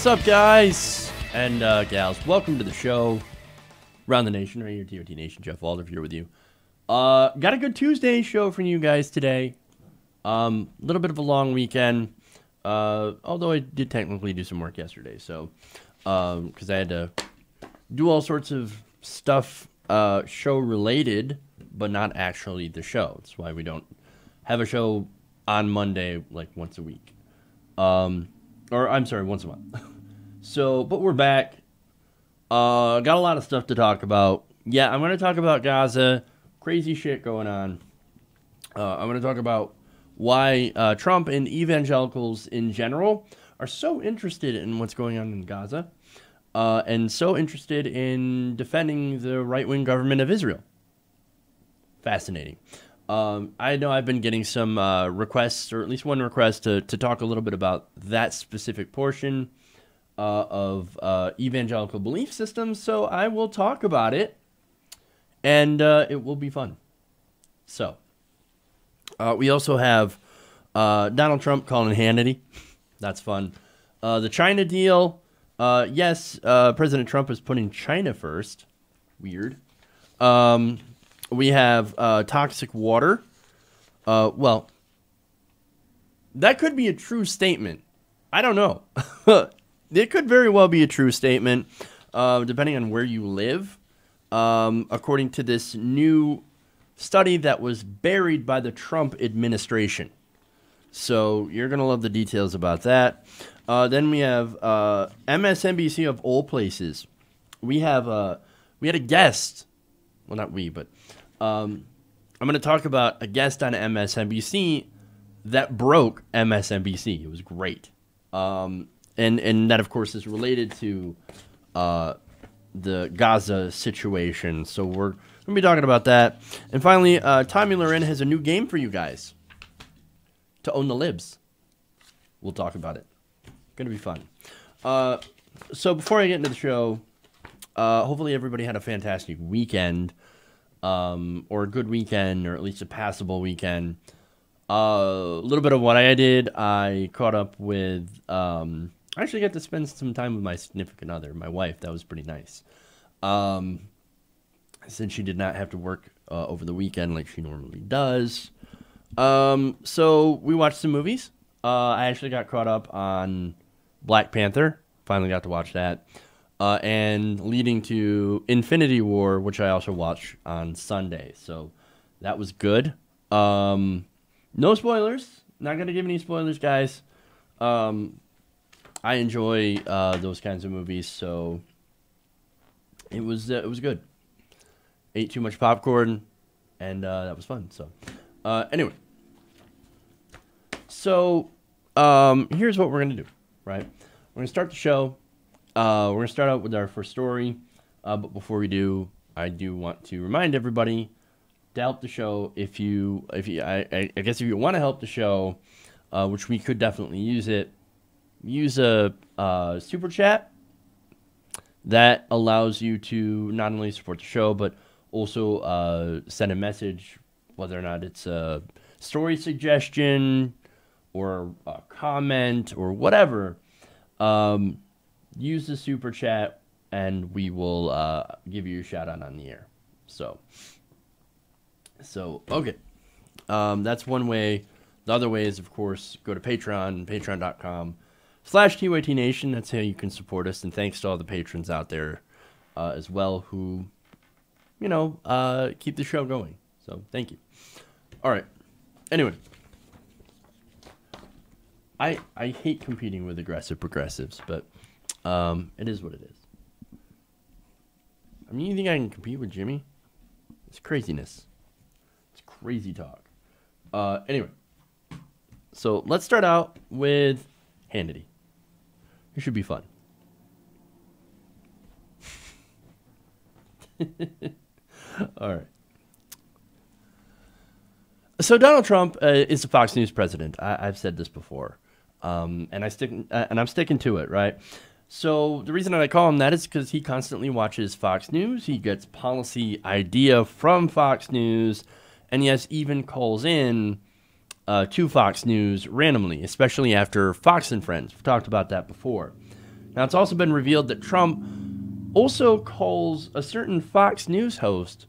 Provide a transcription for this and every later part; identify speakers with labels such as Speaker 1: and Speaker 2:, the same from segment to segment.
Speaker 1: What's up, guys and gals? Welcome to the show. Around the Nation, right here, TOT Nation. Jeff Waldorf here with you. Got a good Tuesday show for you guys today. A little bit of a long weekend, although I did technically do some work yesterday. So, because I had to do all sorts of stuff show related, but not actually the show. That's why we don't have a show on Monday like once a week. Or I'm sorry, once a month. So, but we're back. Got a lot of stuff to talk about. Yeah, I'm going to talk about Gaza. Crazy shit going on. I'm going to talk about why Trump and evangelicals in general are so interested in what's going on in Gaza, and so interested in defending the right-wing government of Israel. Fascinating. I know I've been getting some requests, or at least one request, to talk a little bit about that specific portion of evangelical belief systems, so I will talk about it, and it will be fun. So, we also have Donald Trump calling Hannity. That's fun. The China deal. Yes, President Trump is putting China first. Weird. We have toxic water. Well, that could be a true statement. I don't know. It could very well be a true statement, depending on where you live. According to this new study that was buried by the Trump administration. So you're going to love the details about that. Then we have MSNBC of all places. We had a guest. Well, not we, but I'm going to talk about a guest on MSNBC that broke MSNBC. It was great. And that, of course, is related to the Gaza situation. So we're going to be talking about that. And finally, Tommi Lauren has a new game for you guys to own the libs. We'll talk about it. Going to be fun. So before I get into the show, hopefully everybody had a fantastic weekend, or a good weekend, or at least a passable weekend. A little bit of what I did, I caught up with, I actually got to spend some time with my significant other, my wife. That was pretty nice. Since she did not have to work over the weekend like she normally does. So we watched some movies. I actually got caught up on Black Panther. Finally got to watch that. And leading to Infinity War, which I also watched on Sunday. So that was good. No spoilers. Not going to give any spoilers, guys. I enjoy those kinds of movies, so it was good. Ate too much popcorn, and that was fun. So anyway. So here's what we're going to do, right? We're going to start the show. We're going to start out with our first story, but before we do, I do want to remind everybody to help the show. I guess if you want to help the show, which we could definitely use it, use a super chat that allows you to not only support the show, but also send a message, whether or not it's a story suggestion or a comment or whatever. Use the super chat, and we will give you a shout out on the air. So okay. That's one way. The other way is, of course, go to Patreon, patreon.com/TYTNation. That's how you can support us. And thanks to all the patrons out there as well who, keep the show going. So thank you. All right. Anyway. I hate competing with aggressive progressives, but it is what it is. I mean, you think I can compete with Jimmy? It's craziness. It's crazy talk. Anyway. So let's start out with Hannity. It should be fun. All right. So Donald Trump is the Fox News president. I've said this before, and I'm sticking to it, right? So the reason that I call him that is because he constantly watches Fox News. He gets policy idea from Fox News, and yes, even calls in to Fox News randomly, especially after Fox and Friends. We've talked about that before. Now, it's also been revealed that Trump also calls a certain Fox News host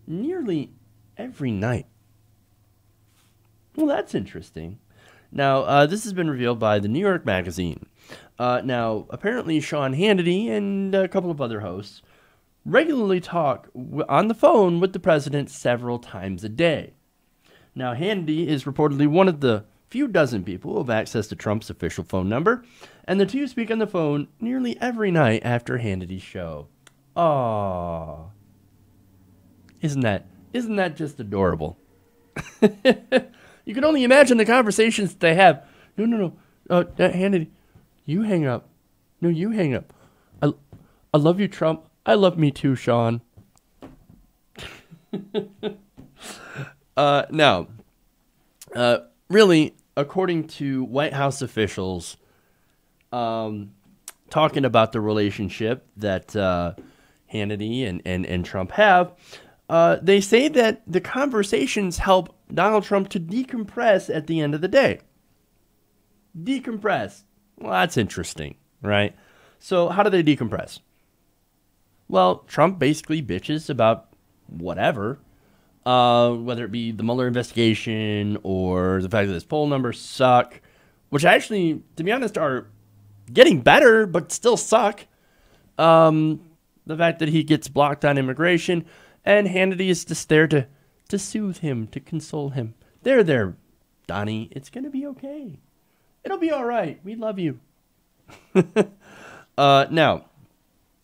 Speaker 1: nearly every night. Well, that's interesting. Now, this has been revealed by the New York Magazine. Now, apparently Sean Hannity and a couple of other hosts regularly talk on the phone with the president several times a day. Now, Hannity is reportedly one of the few dozen people who have access to Trump's official phone number, and the two speak on the phone nearly every night after Hannity's show. Aww. Isn't that just adorable? You can only imagine the conversations that they have. No. Hannity, you hang up. No, you hang up. I love you, Trump. I love me too, Sean. Now, really, according to White House officials, talking about the relationship that Hannity and Trump have, they say that the conversations help Donald Trump to decompress at the end of the day. Decompress. Well, that's interesting, right? So how do they decompress? Well, Trump basically bitches about whatever, whether it be the Mueller investigation or the fact that his poll numbers suck, which actually, to be honest, are getting better, but still suck. The fact that he gets blocked on immigration, and Hannity is just there to soothe him, to console him. There, Donnie. It's going to be okay. It'll be all right. We love you. Now,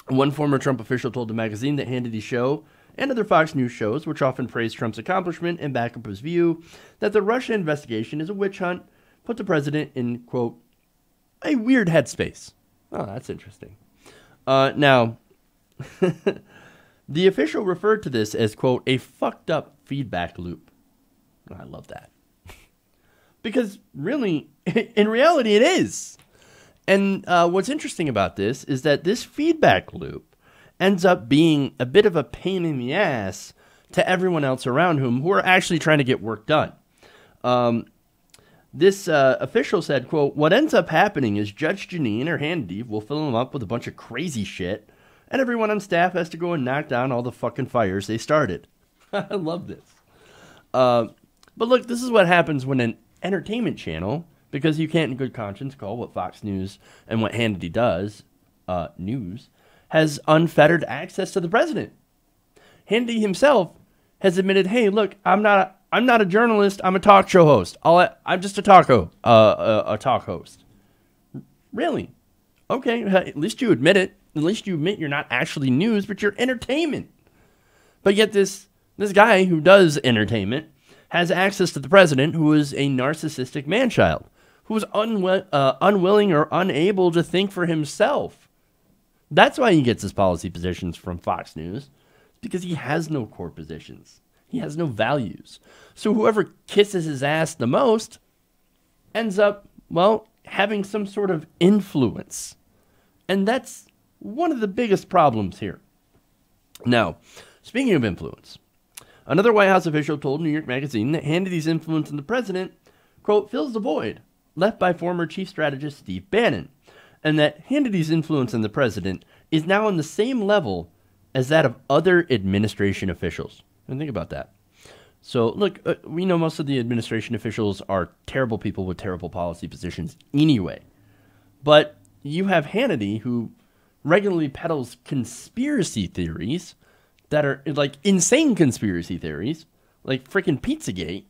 Speaker 1: one former Trump official told the magazine that Hannity's show and other Fox News shows, which often praise Trump's accomplishment and back up his view that the Russia investigation is a witch hunt, put the president in, quote, a weird headspace. Oh, that's interesting. Now, the official referred to this as, quote, a fucked up feedback loop. I love that. Because really, in reality, it is. And what's interesting about this is that this feedback loop ends up being a bit of a pain in the ass to everyone else around him who are actually trying to get work done. This official said, quote, what ends up happening is Judge Jeanine or Hannity will fill him up with a bunch of crazy shit, and everyone on staff has to go and knock down all the fucking fires they started. I love this. But look, this is what happens when an entertainment channel, because you can't in good conscience call what Fox News and what Hannity does news, has unfettered access to the president. Hannity himself has admitted, hey, look, I'm not a journalist. I'm a talk show host. I'm just a talk host. Really? Okay, at least you admit it. At least you admit you're not actually news, but you're entertainment. But yet this guy who does entertainment has access to the president, who is a narcissistic man-child, who is unwilling or unable to think for himself. That's why he gets his policy positions from Fox News, because he has no core positions. He has no values. So whoever kisses his ass the most ends up, well, having some sort of influence. And that's one of the biggest problems here. Now, speaking of influence, another White House official told New York Magazine that Hannity's influence on the president, quote, fills the void left by former chief strategist Steve Bannon, and that Hannity's influence on the president is now on the same level as that of other administration officials. And think about that. So, look, we know most of the administration officials are terrible people with terrible policy positions anyway. But you have Hannity, who regularly peddles conspiracy theories that are like insane conspiracy theories, like freaking Pizzagate,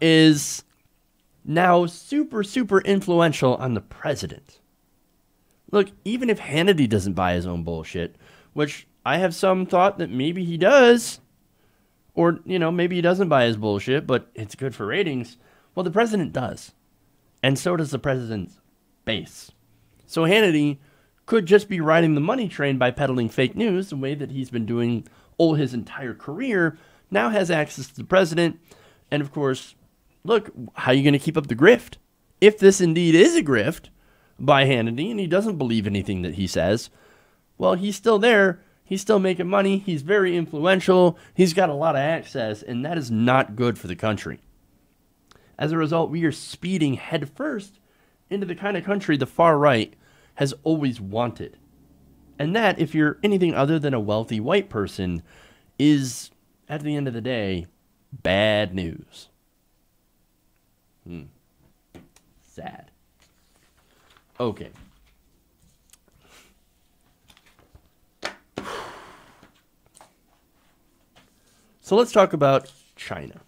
Speaker 1: is now super, super influential on the president. Look, even if Hannity doesn't buy his own bullshit, which I have some thought that maybe he does, or, maybe he doesn't buy his bullshit, but it's good for ratings. Well, the president does. And so does the president's base. So Hannity could just be riding the money train by peddling fake news, the way that he's been doing all his entire career, now has access to the president. And of course, look, how are you going to keep up the grift? If this indeed is a grift by Hannity and he doesn't believe anything that he says, well, he's still there. He's still making money. He's very influential. He's got a lot of access, and that is not good for the country. As a result, we are speeding headfirst into the kind of country the far right has always wanted. And that, if you're anything other than a wealthy white person, is, at the end of the day, bad news. Sad. Okay. So let's talk about China.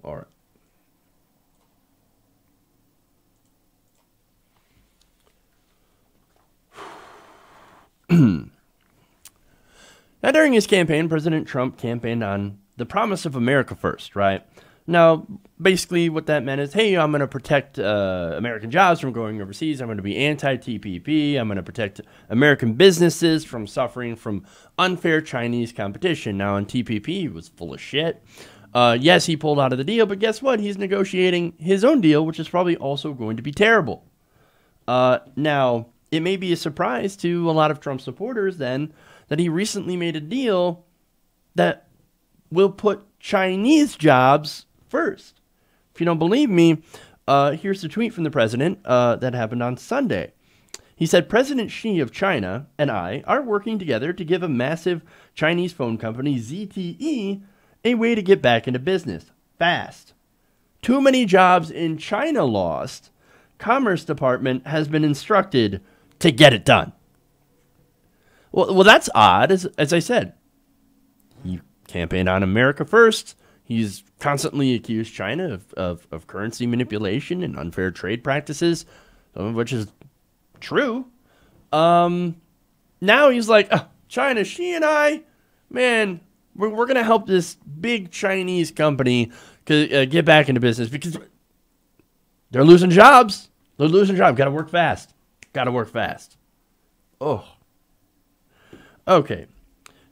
Speaker 1: All right. Now, during his campaign, President Trump campaigned on the promise of America first, right? Now, basically what that meant is, hey, I'm going to protect American jobs from going overseas. I'm going to be anti-TPP. I'm going to protect American businesses from suffering from unfair Chinese competition. Now, on TPP, he was full of shit. Yes, he pulled out of the deal, but guess what? He's negotiating his own deal, which is probably also going to be terrible. Now, it may be a surprise to a lot of Trump supporters then that he recently made a deal that will put Chinese jobs first. If you don't believe me, here's the tweet from the president that happened on Sunday. He said, President Xi of China and I are working together to give a massive Chinese phone company, ZTE, a way to get back into business fast. Too many jobs in China lost. Commerce Department has been instructed to get it done. Well, that's odd. As I said, he campaigned on America first. He's constantly accused China of currency manipulation and unfair trade practices, some of which is true. Now he's like, China, Xi and I, man, we're going to help this big Chinese company get back into business because they're losing jobs. They're losing jobs. Got to work fast. Got to work fast. Oh. Okay.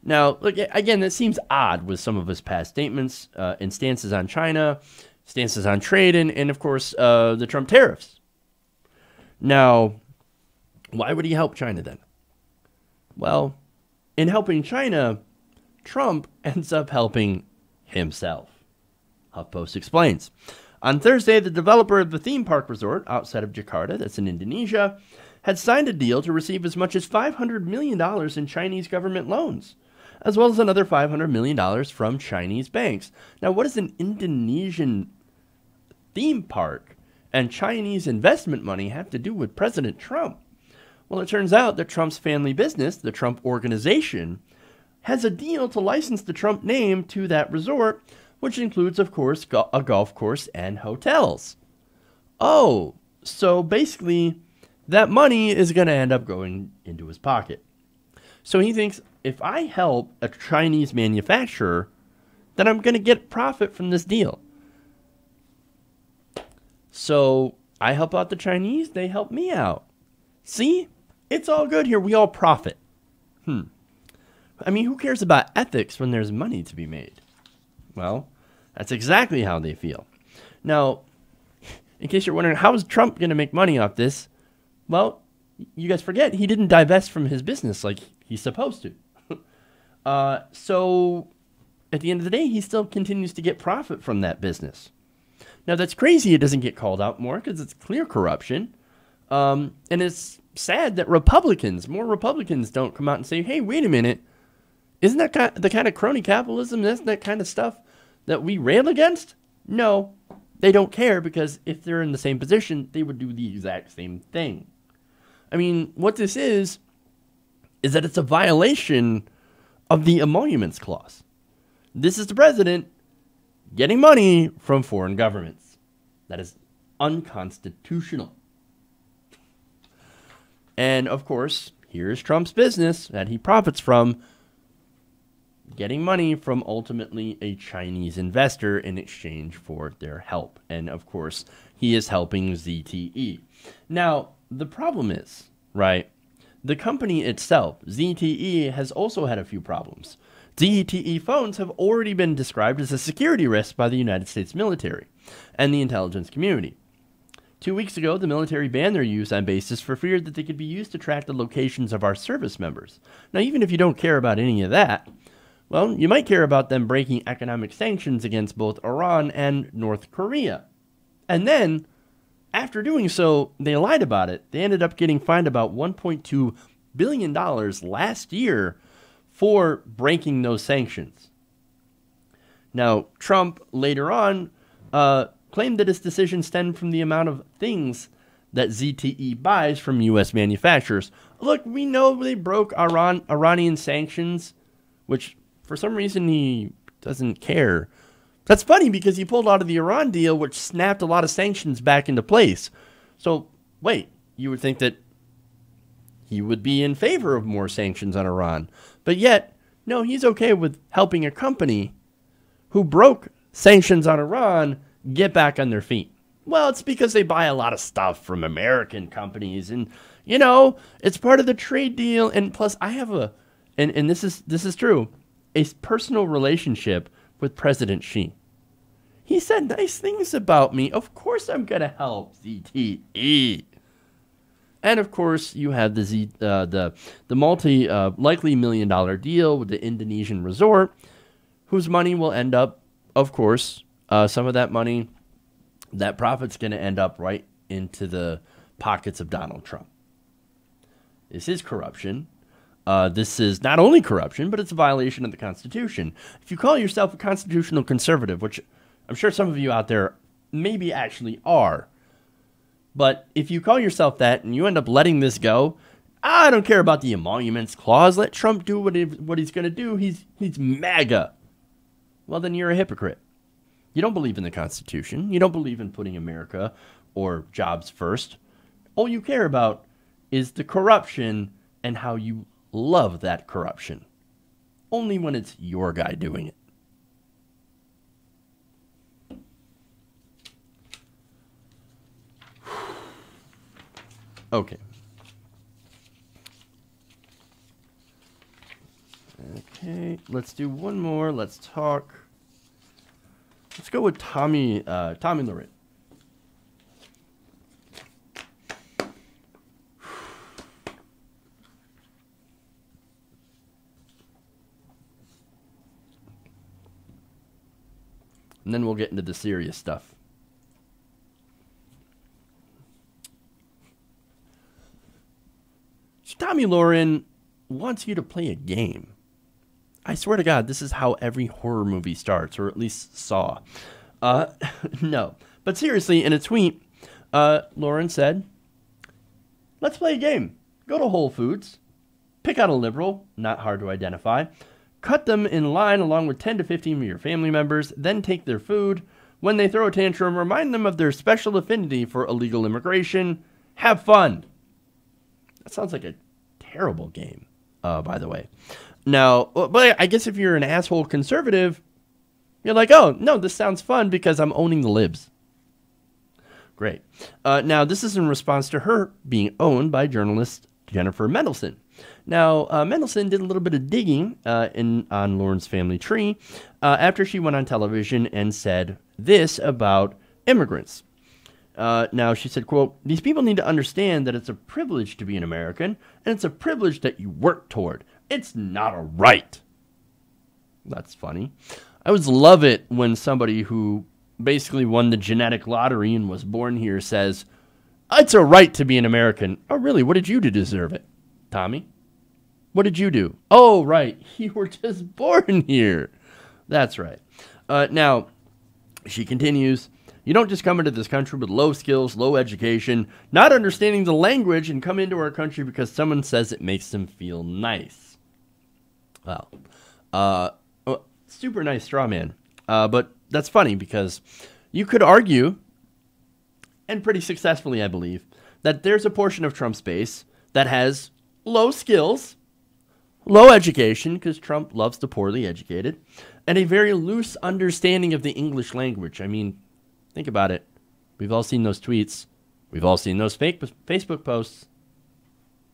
Speaker 1: Now, look, again, that seems odd with some of his past statements and stances on China, stances on trade, and of course, the Trump tariffs. Now, why would he help China then? Well, in helping China, Trump ends up helping himself. HuffPost explains. On Thursday, the developer of the theme park resort outside of Jakarta, that's in Indonesia, had signed a deal to receive as much as $500 million in Chinese government loans, as well as another $500 million from Chinese banks. Now, what does an Indonesian theme park and Chinese investment money have to do with President Trump? Well, it turns out that Trump's family business, the Trump Organization, has a deal to license the Trump name to that resort, which includes, of course, a golf course and hotels. Oh, so basically, that money is going to end up going into his pocket. So he thinks, if I help a Chinese manufacturer, then I'm going to get profit from this deal. So I help out the Chinese, they help me out. See? It's all good here. We all profit. I mean, who cares about ethics when there's money to be made? Well, that's exactly how they feel. Now, in case you're wondering, how is Trump going to make money off this? Well, you guys forget, he didn't divest from his business like he's supposed to. So, at the end of the day, he still continues to get profit from that business. Now, that's crazy it doesn't get called out more because it's clear corruption. And it's sad that more Republicans don't come out and say, hey, wait a minute, isn't that the kind of crony capitalism, isn't that kind of stuff that we rail against? No, they don't care because if they're in the same position, they would do the exact same thing. I mean, what this is that it's a violation of the Emoluments Clause. This is the president getting money from foreign governments. That is unconstitutional. And, of course, here's Trump's business that he profits from, getting money from ultimately a Chinese investor in exchange for their help. And, of course, he is helping ZTE. Now, the problem is, right, the company itself, ZTE, has also had a few problems. ZTE phones have already been described as a security risk by the United States military and the intelligence community. 2 weeks ago, the military banned their use on basis for fear that they could be used to track the locations of our service members. Now, even if you don't care about any of that, Well, you might care about them breaking economic sanctions against both Iran and North Korea. And then, after doing so, they lied about it. They ended up getting fined about $1.2 billion last year for breaking those sanctions. Now, Trump later on claimed that his decision stemmed from the amount of things that ZTE buys from U.S. manufacturers. Look, we know they broke Iranian sanctions, which for some reason he doesn't care. That's funny because he pulled out of the Iran deal, which snapped a lot of sanctions back into place. So, wait, you would think that he would be in favor of more sanctions on Iran. But yet, no, he's okay with helping a company who broke sanctions on Iran get back on their feet. Well, it's because they buy a lot of stuff from American companies, and you know, it's part of the trade deal. And plus, I have and this is true, a personal relationship with President Xi. He said nice things about me. Of course, I'm gonna help ZTE. And of course, you have the multi likely $1 million deal with the Indonesian resort, whose money will end up, of course, some of that money, that profit's going to end up right into the pockets of Donald Trump. This is corruption. This is not only corruption, but it's a violation of the Constitution. If you call yourself a constitutional conservative, which I'm sure some of you out there maybe actually are, but if you call yourself that and you end up letting this go, I don't care about the emoluments clause. Let Trump do what he's going to do. He's MAGA. Well, then you're a hypocrite. You don't believe in the Constitution. You don't believe in putting America or jobs first. All you care about is the corruption and how you love that corruption. Only when it's your guy doing it. Okay. Okay, let's do one more. Let's talk. Let's go with Tommi Lauren. And then we'll get into the serious stuff. So Tommi Lauren wants you to play a game. I swear to God, this is how every horror movie starts, or at least Saw. No. But seriously, in a tweet, Lauren said, let's play a game. Go to Whole Foods, pick out a liberal, not hard to identify, cut them in line along with 10 to 15 of your family members, then take their food. When they throw a tantrum, remind them of their special affinity for illegal immigration. Have fun. That sounds like a terrible game, by the way. Now, but I guess if you're an asshole conservative, you're like, oh, no, this sounds fun because I'm owning the libs. Great. Now, this is in response to her being owned by journalist Jennifer Mendelsohn. Now, Mendelsohn did a little bit of digging on Lauren's family tree after she went on television and said this about immigrants. Now, she said, quote, these people need to understand that it's a privilege to be an American, and it's a privilege that you work toward. It's not a right. That's funny. I always love it when somebody who basically won the genetic lottery and was born here says, it's a right to be an American. Oh, really? What did you do to deserve it, Tommy? What did you do? Oh, right. You were just born here. That's right. Now, she continues, you don't just come into this country with low skills, low education, not understanding the language, and come into our country because someone says it makes them feel nice. Well, super nice straw man. But that's funny because you could argue, and pretty successfully, I believe, that there's a portion of Trump's base that has low skills, low education, because Trump loves the poorly educated, and a very loose understanding of the English language. I mean, think about it. We've all seen those tweets. We've all seen those fake Facebook posts.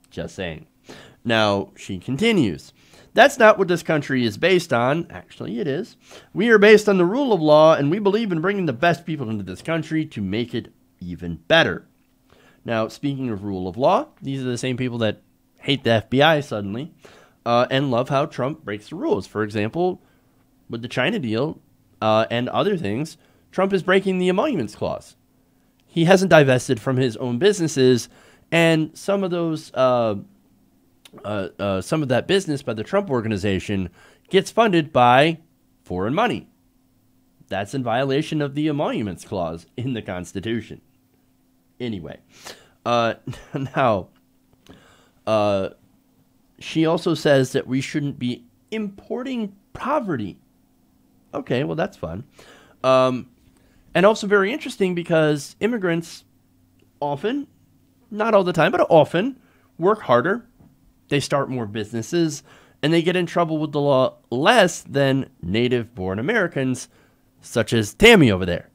Speaker 1: Just saying. Now, she continues. That's not what this country is based on. Actually, it is. We are based on the rule of law, and we believe in bringing the best people into this country to make it even better. Now, speaking of rule of law, these are the same people that hate the FBI suddenly. and love how Trump breaks the rules. For example, with the China deal and other things, Trump is breaking the emoluments clause. He hasn't divested from his own businesses, and some of those, some of that business by the Trump organization gets funded by foreign money. That's in violation of the emoluments clause in the Constitution. Anyway, now, she also says that we shouldn't be importing poverty. Okay, well, that's fun. And also very interesting because immigrants often, not all the time, but often work harder. They start more businesses, and they get in trouble with the law less than native-born Americans, such as Tammy over there.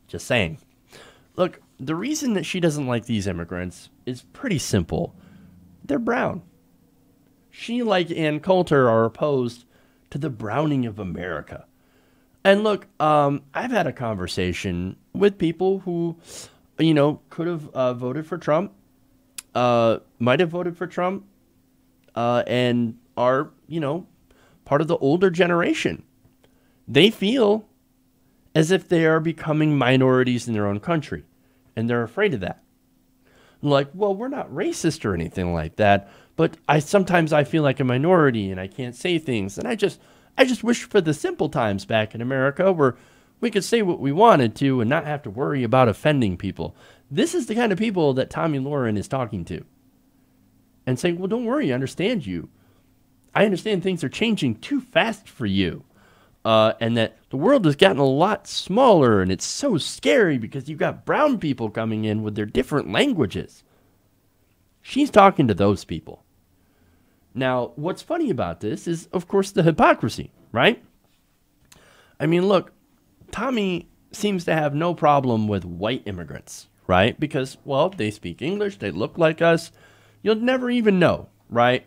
Speaker 1: Just saying. Look, the reason that she doesn't like these immigrants is pretty simple. They're brown. She, like Ann Coulter, are opposed to the browning of America. And look, I've had a conversation with people who, could have voted for Trump, might have voted for Trump, and are, part of the older generation. They feel as if they are becoming minorities in their own country, and they're afraid of that. Like, well, we're not racist or anything like that, but sometimes I feel like a minority and I can't say things, and I just wish for the simple times back in America where we could say what we wanted to and not have to worry about offending people. This is the kind of people that Tommi Lauren is talking to. And saying, well, don't worry, I understand you. I understand things are changing too fast for you. And that the world has gotten a lot smaller and it's so scary because you've got brown people coming in with their different languages. She's talking to those people. Now, what's funny about this is, of course, the hypocrisy, right? I mean, look, Tommy seems to have no problem with white immigrants, right? Because, well, they speak English, they look like us. You'll never even know, right?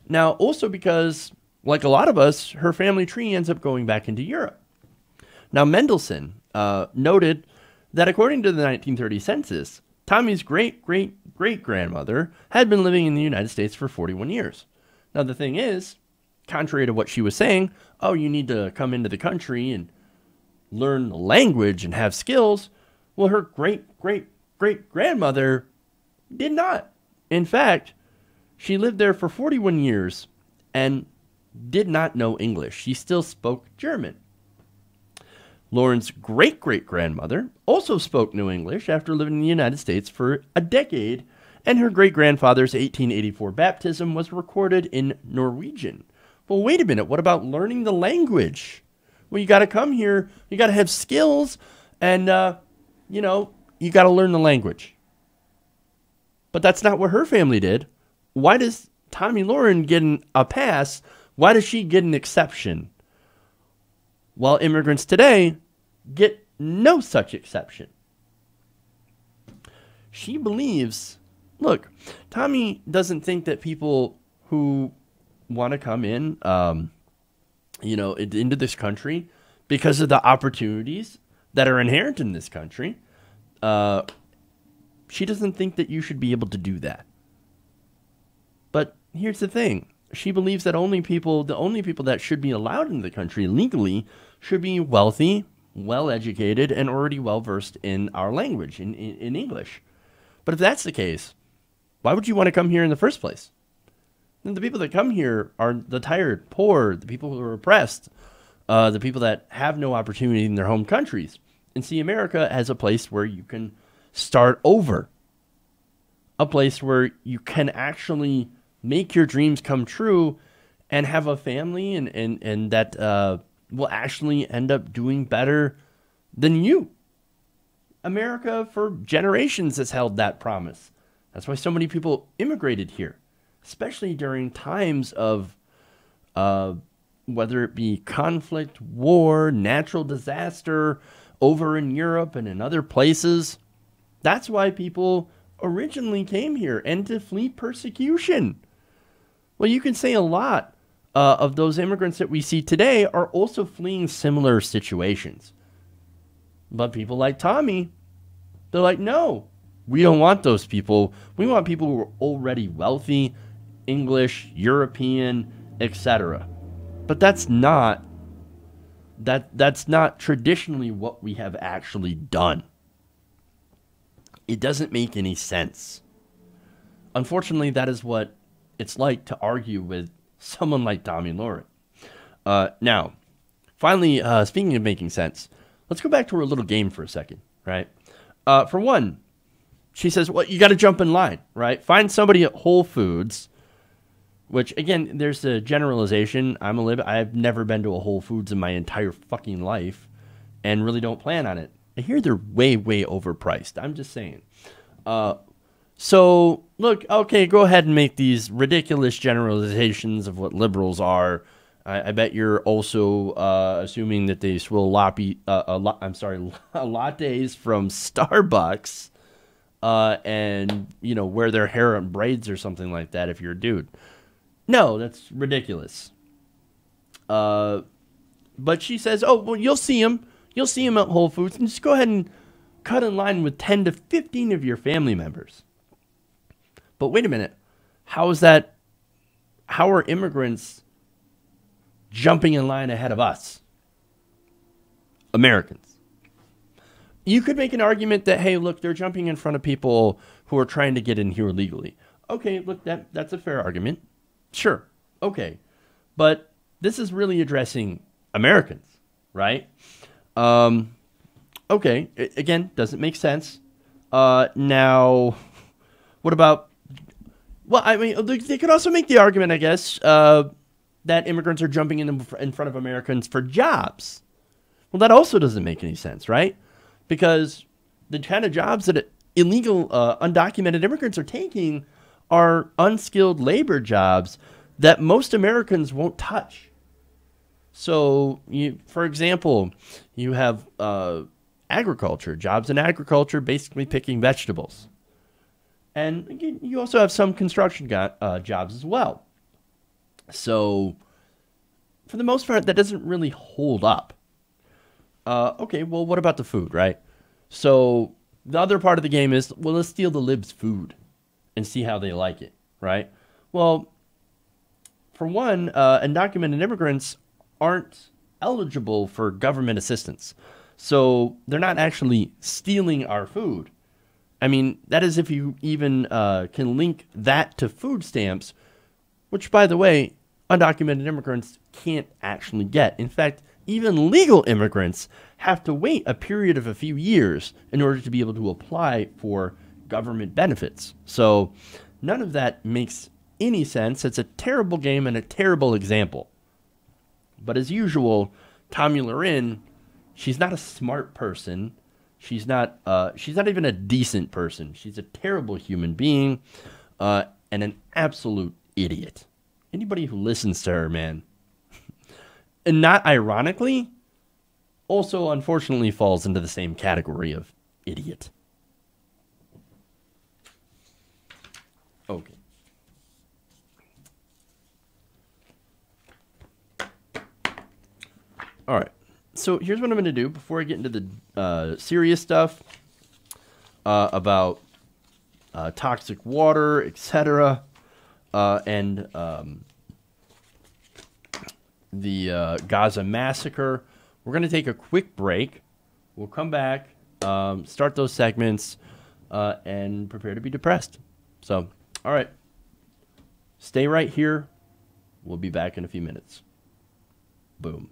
Speaker 1: Now, also because, like a lot of us, her family tree ends up going back into Europe. Now, Mendelsohn noted that according to the 1930 census, Tommy's great-great-great-grandmother had been living in the United States for 41 years. Now, the thing is, contrary to what she was saying, oh, you need to come into the country and learn the language and have skills. Well, her great-great-great-grandmother did not. In fact, she lived there for 41 years and did not know English. She still spoke German. Lauren's great-great-grandmother also spoke no English after living in the United States for a decade, and her great-grandfather's 1884 baptism was recorded in Norwegian. Well, wait a minute. What about learning the language? Well, you got to come here. You got to have skills, and, you got to learn the language. But that's not what her family did. Why does Tommi Lauren get a pass? Why does she get an exception? While immigrants today get no such exception. She believes, look, Tommy doesn't think that people who want to come in, into this country because of the opportunities that are inherent in this country, she doesn't think that you should be able to do that. But here's the thing. She believes that the only people that should be allowed into the country legally should be wealthy, well-educated, and already well-versed in our language, in English. But if that's the case, why would you want to come here in the first place? And the people that come here are the tired, poor, the people who are oppressed, the people that have no opportunity in their home countries, and see America as a place where you can start over, a place where you can actually make your dreams come true and have a family and that will actually end up doing better than you. America for generations has held that promise. That's why so many people immigrated here, especially during times of whether it be conflict, war, natural disaster over in Europe and in other places. That's why people originally came here, and to flee persecution. Well, you can say a lot of those immigrants that we see today are also fleeing similar situations. But people like Tommy, they're like, no, we don't want those people. We want people who are already wealthy, English, European, etc. But that's not traditionally what we have actually done. It doesn't make any sense. Unfortunately, that is what it's like to argue with someone like Tommi Lauren. Now, finally, speaking of making sense, let's go back to her little game for a second, right? For one, she says, well, you got to jump in line, right? Find somebody at Whole Foods, which, again, there's a generalization. I've never been to a Whole Foods in my entire fucking life and really don't plan on it. I hear they're way, way overpriced. I'm just saying. So, look, okay, go ahead and make these ridiculous generalizations of what liberals are. I bet you're also assuming that they swill lattes from Starbucks and, wear their hair in braids or something like that if you're a dude. No, that's ridiculous. But she says, oh, well, you'll see them. You'll see them at Whole Foods. And just go ahead and cut in line with 10 to 15 of your family members. But wait a minute. How is that? How are immigrants jumping in line ahead of us, Americans? You could make an argument that, hey, look, they're jumping in front of people who are trying to get in here illegally. Okay, look, that's a fair argument. Sure. Okay. But this is really addressing Americans, right? Okay. Again, doesn't make sense. Now, what about... Well, I mean, they could also make the argument, I guess, that immigrants are jumping in front of Americans for jobs. Well, that also doesn't make any sense, right? Because the kind of jobs that illegal, undocumented immigrants are taking are unskilled labor jobs that most Americans won't touch. So, for example, you have agriculture, jobs in agriculture, basically picking vegetables. And you also have some construction jobs as well. So, for the most part, that doesn't really hold up. Okay, well, what about the food, right? So, the other part of the game is, well, let's steal the libs' food and see how they like it, right? Well, for one, undocumented immigrants aren't eligible for government assistance. So, they're not actually stealing our food. I mean, that is if you even can link that to food stamps, which, by the way, undocumented immigrants can't actually get. In fact, even legal immigrants have to wait a period of a few years in order to be able to apply for government benefits. So none of that makes any sense. It's a terrible game and a terrible example. But as usual, Tommi Lauren, she's not a smart person. She's not even a decent person. She's a terrible human being and an absolute idiot. Anybody who listens to her, man, and not ironically, also unfortunately falls into the same category of idiot. Okay. All right. So here's what I'm going to do before I get into the serious stuff about toxic water, etc., and the Gaza Massacre. We're going to take a quick break. We'll come back, start those segments, and prepare to be depressed. So, all right. Stay right here. We'll be back in a few minutes. Boom.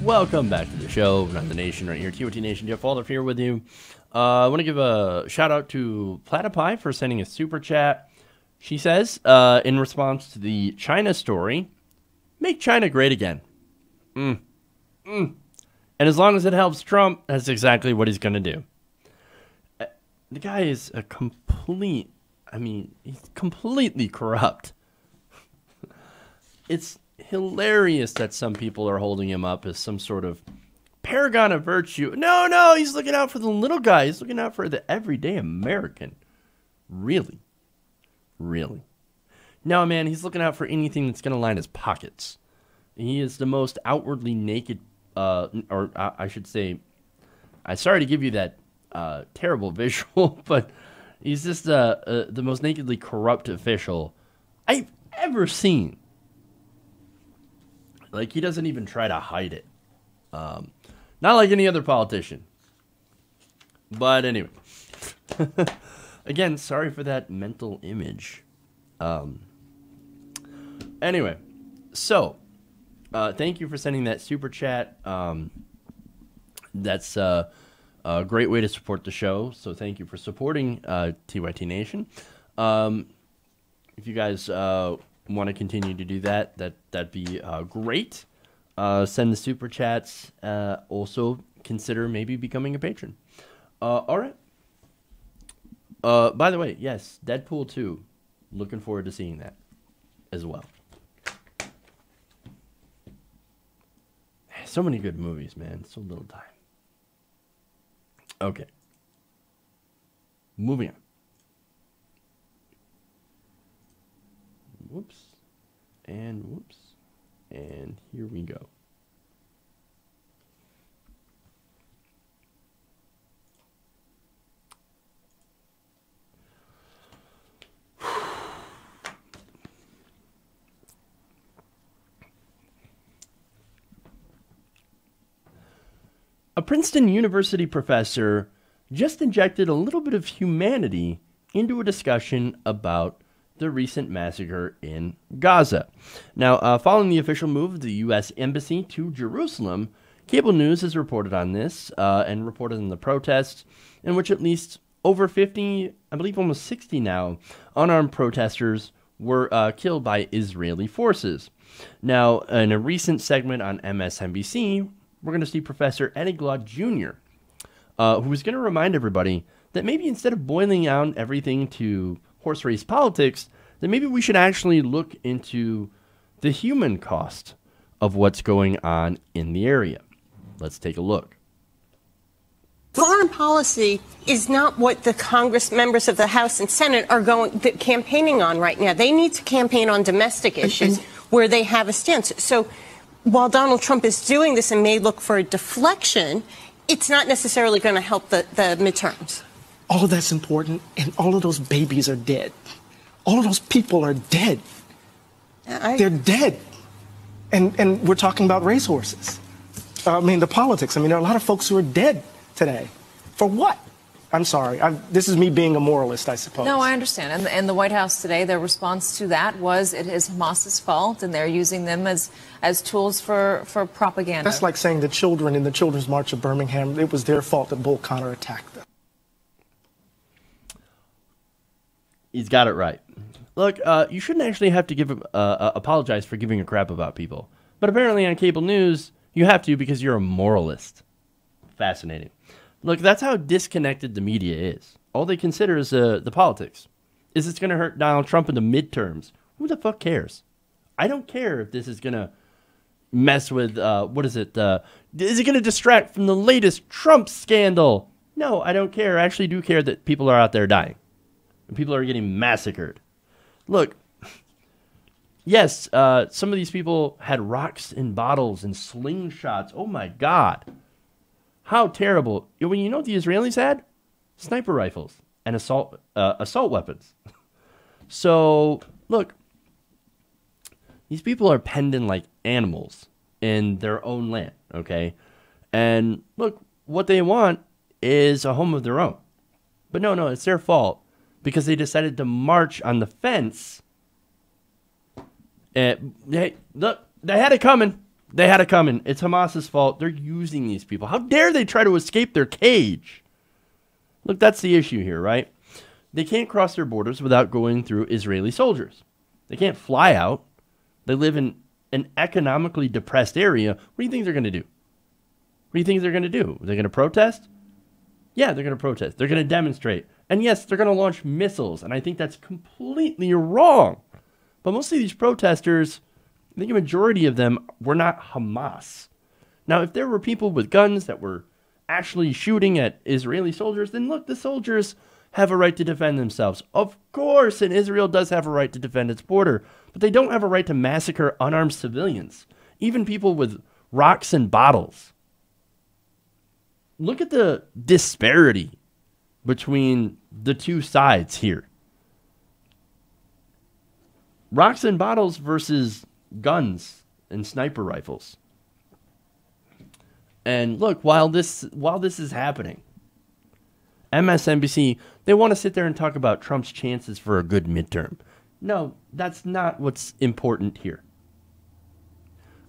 Speaker 1: Welcome back to the show. Run the Nation right here. TOT Nation. Jeff Waldorf here with you. I want to give a shout out to Platypie for sending a super chat. She says, in response to the China story, make China great again. And as long as it helps Trump, that's exactly what he's going to do. The guy is a complete, he's completely corrupt. It's hilarious that some people are holding him up as some sort of paragon of virtue. No, he's looking out for the little guy. He's looking out for the everyday American. Really? No, man, he's looking out for anything that's going to line his pockets. He is the most outwardly naked, I should say, I'm sorry to give you that terrible visual, but he's just the most nakedly corrupt official I've ever seen. Like, he doesn't even try to hide it. Not like any other politician. But anyway. Again, sorry for that mental image. Anyway. So, thank you for sending that super chat. That's a great way to support the show. So thank you for supporting TYT Nation. If you guys want to continue to do that'd be great. Send the super chats. Also consider maybe becoming a patron. All right. By the way, yes, Deadpool 2. Looking forward to seeing that as well. So many good movies, man. So little time. Okay. Moving on. Whoops. And whoops. And here we go. A Princeton University professor just injected a little bit of humanity into a discussion about the recent massacre in Gaza. Now, following the official move of the U.S. Embassy to Jerusalem, cable news has reported on this and reported on the protests in which at least over 50, I believe almost 60 now, unarmed protesters were killed by Israeli forces. Now, in a recent segment on MSNBC, we're going to see Professor Eddie Glaude Jr., who is going to remind everybody that maybe instead of boiling down everything to horse race politics, that maybe we should actually look into the human cost of what's going on in the area. Let's take a look.
Speaker 2: Foreign policy is not what the Congress members of the House and Senate are campaigning on right now. They need to campaign on domestic issues where they have a stance. So while Donald Trump is doing this and may look for a deflection, it's not necessarily going to help the midterms.
Speaker 3: All of that's important, and all of those babies are dead. All of those people are dead. They're dead. And we're talking about racehorses. The politics. There are a lot of folks who are dead today. For what? I'm sorry. This is me being a moralist, I suppose.
Speaker 4: No, I understand. And the White House today, their response to that was it is Hamas's fault, and they're using them as tools for propaganda.
Speaker 3: That's like saying the children in the Children's March of Birmingham, it was their fault that Bull Connor attacked them.
Speaker 1: He's got it right. Look, you shouldn't actually have to apologize for giving a crap about people. But apparently on cable news, you have to because you're a moralist. Fascinating. Look, that's how disconnected the media is. All they consider is the politics. Is it's going to hurt Donald Trump in the midterms? Who the fuck cares? I don't care if this is going to mess with, is it going to distract from the latest Trump scandal? No, I don't care. I actually do care that people are out there dying. And people are getting massacred. Look, yes, some of these people had rocks in bottles and slingshots. Oh my God. How terrible. When you know what the Israelis had? Sniper rifles and assault weapons. So, look, these people are penned in like animals in their own land, okay? And look, what they want is a home of their own. But no, it's their fault because they decided to march on the fence. Look, they had it coming. They had it coming. It's Hamas's fault. They're using these people. How dare they try to escape their cage? Look, that's the issue here, right? They can't cross their borders without going through Israeli soldiers. They can't fly out. They live in an economically depressed area. What do you think they're going to do? What do you think they're going to do? Are they going to protest? Yeah, they're going to protest. They're going to demonstrate. And yes, they're going to launch missiles. And I think that's completely wrong. But most of these protesters, I think a majority of them were not Hamas. Now, if there were people with guns that were actually shooting at Israeli soldiers, then look, the soldiers have a right to defend themselves. Of course, and Israel does have a right to defend its border, but they don't have a right to massacre unarmed civilians, even people with rocks and bottles. Look at the disparity between the two sides here. Rocks and bottles versus guns and sniper rifles. And look, while this is happening, MSNBC, they want to sit there and talk about Trump's chances for a good midterm. No, that's not what's important here.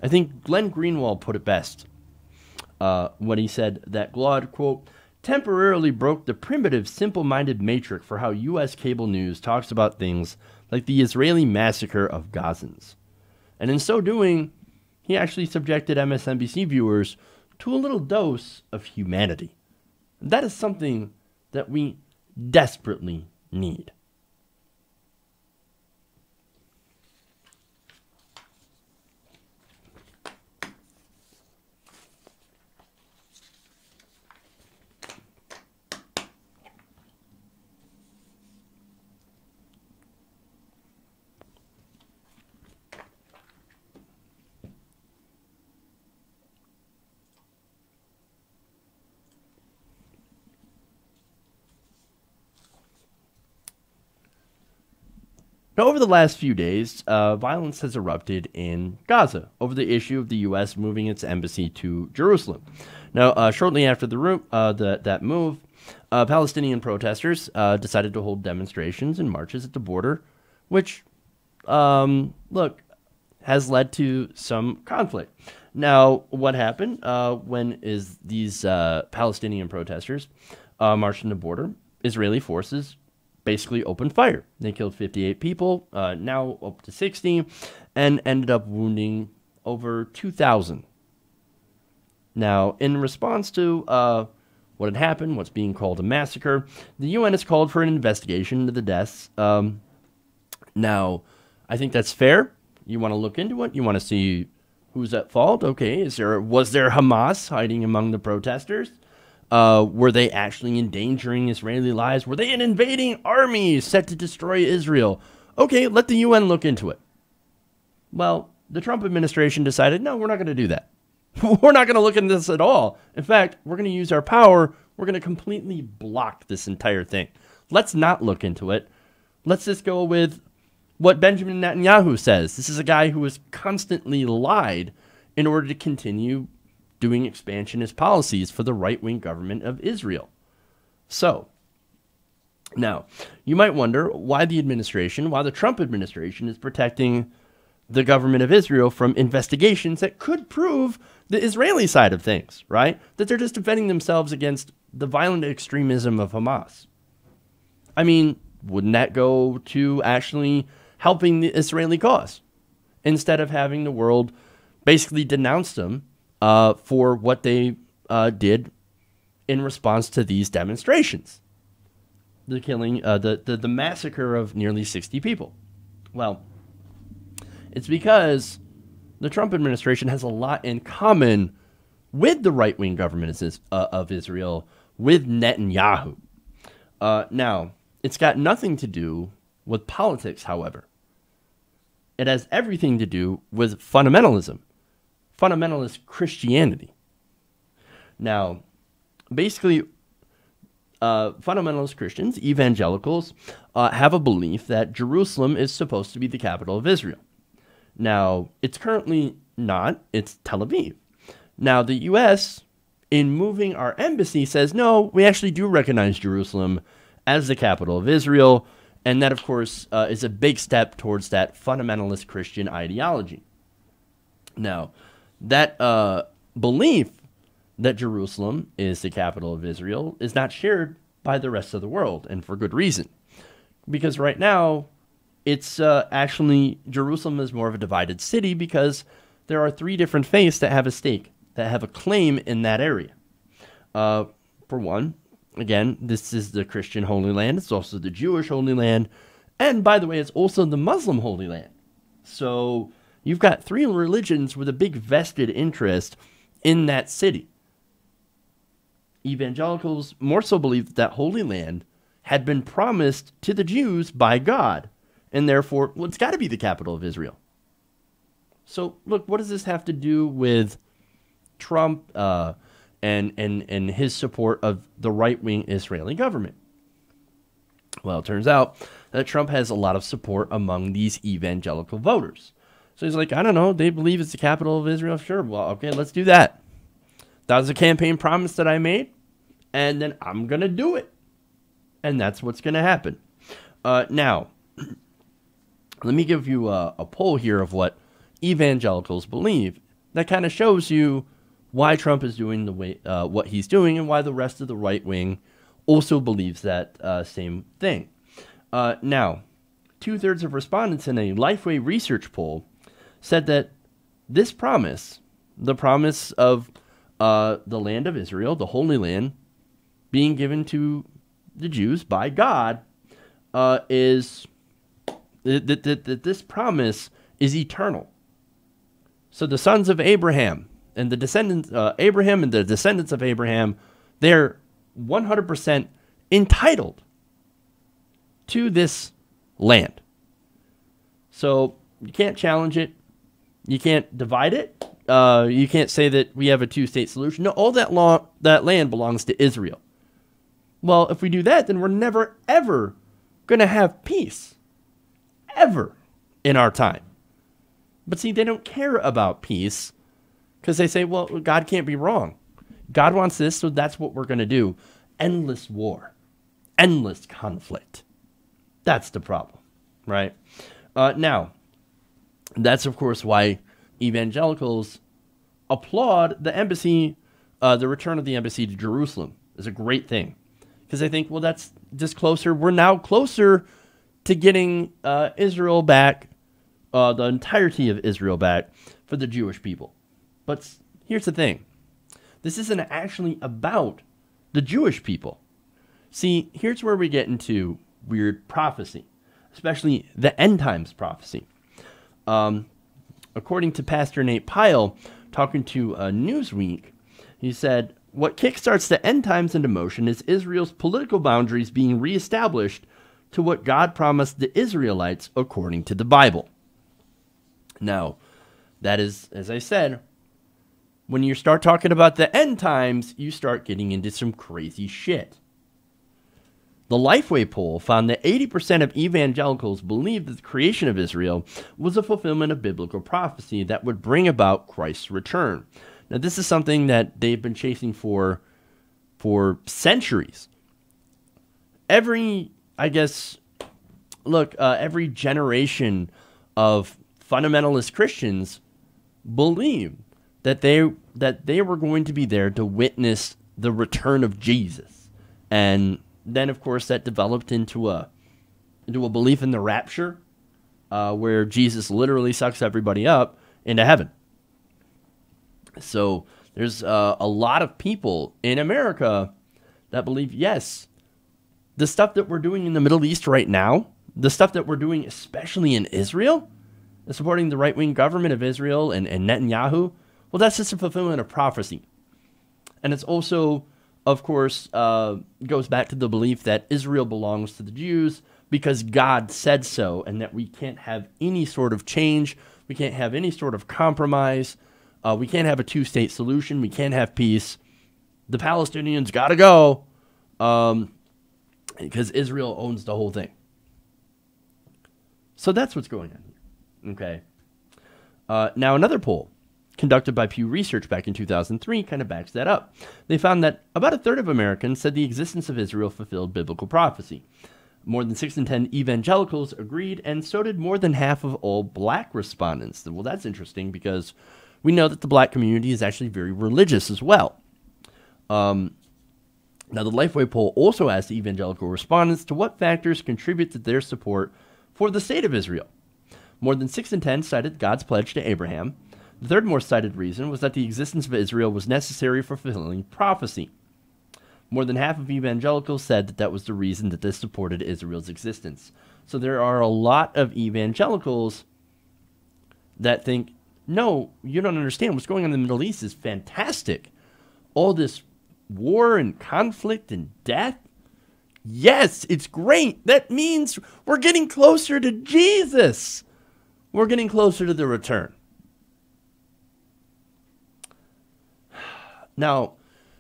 Speaker 1: I think Glenn Greenwald put it best when he said that Glaude, quote, temporarily broke the primitive, simple-minded matrix for how U.S. cable news talks about things like the Israeli massacre of Gazans. And in so doing, he actually subjected MSNBC viewers to a little dose of humanity. That is something that we desperately need. Now, over the last few days, violence has erupted in Gaza over the issue of the U.S. moving its embassy to Jerusalem. Now, shortly after that move, Palestinian protesters decided to hold demonstrations and marches at the border, which, look, has led to some conflict. Now, what happened when these Palestinian protesters marched on the border? Israeli forces basically opened fire. They killed 58 people, now up to 60, and ended up wounding over 2,000. Now, in response to what had happened, what's being called a massacre, the UN has called for an investigation into the deaths. Now, I think that's fair. You want to look into it. You want to see who's at fault. Okay, was there Hamas hiding among the protesters? Were they actually endangering Israeli lives? Were they an invading army set to destroy Israel? Okay, let the UN look into it. Well, the Trump administration decided, no, we're not going to do that. We're not going to look into this at all. In fact, we're going to use our power. We're going to completely block this entire thing. Let's not look into it. Let's just go with what Benjamin Netanyahu says. This is a guy who has constantly lied in order to continue doing expansionist policies for the right-wing government of Israel. So, now, you might wonder why the Trump administration is protecting the government of Israel from investigations that could prove the Israeli side of things, right? That they're just defending themselves against the violent extremism of Hamas. I mean, wouldn't that go to actually helping the Israeli cause instead of having the world basically denounce them for what they did in response to these demonstrations? The killing, the massacre of nearly 60 people. Well, it's because the Trump administration has a lot in common with the right-wing government of Israel, with Netanyahu. Now, it's got nothing to do with politics, however. It has everything to do with fundamentalism, fundamentalist Christianity. Now, basically, fundamentalist Christians, evangelicals, have a belief that Jerusalem is supposed to be the capital of Israel. Now, it's currently not. It's Tel Aviv. Now, the U.S., in moving our embassy, says, no, we actually do recognize Jerusalem as the capital of Israel. And that, of course, is a big step towards that fundamentalist Christian ideology. Now, that belief that Jerusalem is the capital of Israel is not shared by the rest of the world, and for good reason. Because right now, it's actually, Jerusalem is more of a divided city because there are 3 different faiths that have a stake, that have a claim in that area. For one, again, this is the Christian Holy Land. It's also the Jewish Holy Land. And by the way, it's also the Muslim Holy Land. So you've got 3 religions with a big vested interest in that city. Evangelicals more so believe that Holy Land had been promised to the Jews by God, and therefore, well, it's got to be the capital of Israel. So, look, what does this have to do with Trump and his support of the right-wing Israeli government? Well, it turns out that Trump has a lot of support among these evangelical voters. So he's like, I don't know, they believe it's the capital of Israel. Sure, well, okay, let's do that. That was a campaign promise that I made, and then I'm going to do it. And that's what's going to happen. Now, let me give you a poll here of what evangelicals believe. That kind of shows you why Trump is doing the way what he's doing and why the rest of the right wing also believes that same thing. Now, 2/3 of respondents in a Lifeway research poll said that this promise, the promise of the land of Israel, the Holy Land, being given to the Jews by God, is that this promise is eternal. So the sons of Abraham and the descendants, Abraham and the descendants of Abraham, they're 100% entitled to this land. So you can't challenge it. You can't divide it. You can't say that we have a 2-state solution. No, all that land belongs to Israel. Well, if we do that, then we're never, ever going to have peace. Ever in our time. But see, they don't care about peace because they say, well, God can't be wrong. God wants this, so that's what we're going to do. Endless war. Endless conflict. That's the problem, right? Now, that's, of course, why evangelicals applaud the embassy, the return of the embassy to Jerusalem is a great thing. Because they think, well, that's just closer. We're now closer to getting Israel back, the entirety of Israel back for the Jewish people. But here's the thing. This isn't actually about the Jewish people. See, here's where we get into weird prophecy, especially the end times prophecy. According to Pastor Nate Pyle, talking to Newsweek, he said, what kickstarts the end times into motion is Israel's political boundaries being reestablished to what God promised the Israelites according to the Bible. Now, that is, as I said, when you start talking about the end times, you start getting into some crazy shit. The Lifeway poll found that 80% of evangelicals believed that the creation of Israel was a fulfillment of biblical prophecy that would bring about Christ's return. Now, this is something that they've been chasing for centuries. Every generation of fundamentalist Christians believe that they were going to be there to witness the return of Jesus. And then, of course, that developed into a belief in the rapture, where Jesus literally sucks everybody up into heaven. So there's a lot of people in America that believe, yes, the stuff that we're doing in the Middle East right now, the stuff that we're doing especially in Israel, supporting the right-wing government of Israel and Netanyahu, well, that's just a fulfillment of prophecy. And it's also, of course, goes back to the belief that Israel belongs to the Jews because God said so, and that we can't have any sort of change, we can't have any sort of compromise, we can't have a 2-state solution, we can't have peace. The Palestinians got to go because Israel owns the whole thing. So that's what's going on here. Okay. Now, another poll conducted by Pew Research back in 2003 kind of backs that up. They found that about 1/3 of Americans said the existence of Israel fulfilled biblical prophecy. More than 6 in 10 evangelicals agreed, and so did more than half of all black respondents. Well, that's interesting because We know that the black community is actually very religious as well. Now, the Lifeway poll also asked evangelical respondents to what factors contribute to their support for the state of Israel. More than 6 in 10 cited God's pledge to Abraham. The third most cited reason was that the existence of Israel was necessary for fulfilling prophecy. More than half of evangelicals said that that was the reason that they supported Israel's existence. So there are a lot of evangelicals that think, no, you don't understand. What's going on in the Middle East is fantastic. All this war and conflict and death. Yes, it's great. That means we're getting closer to Jesus. We're getting closer to the return. Now,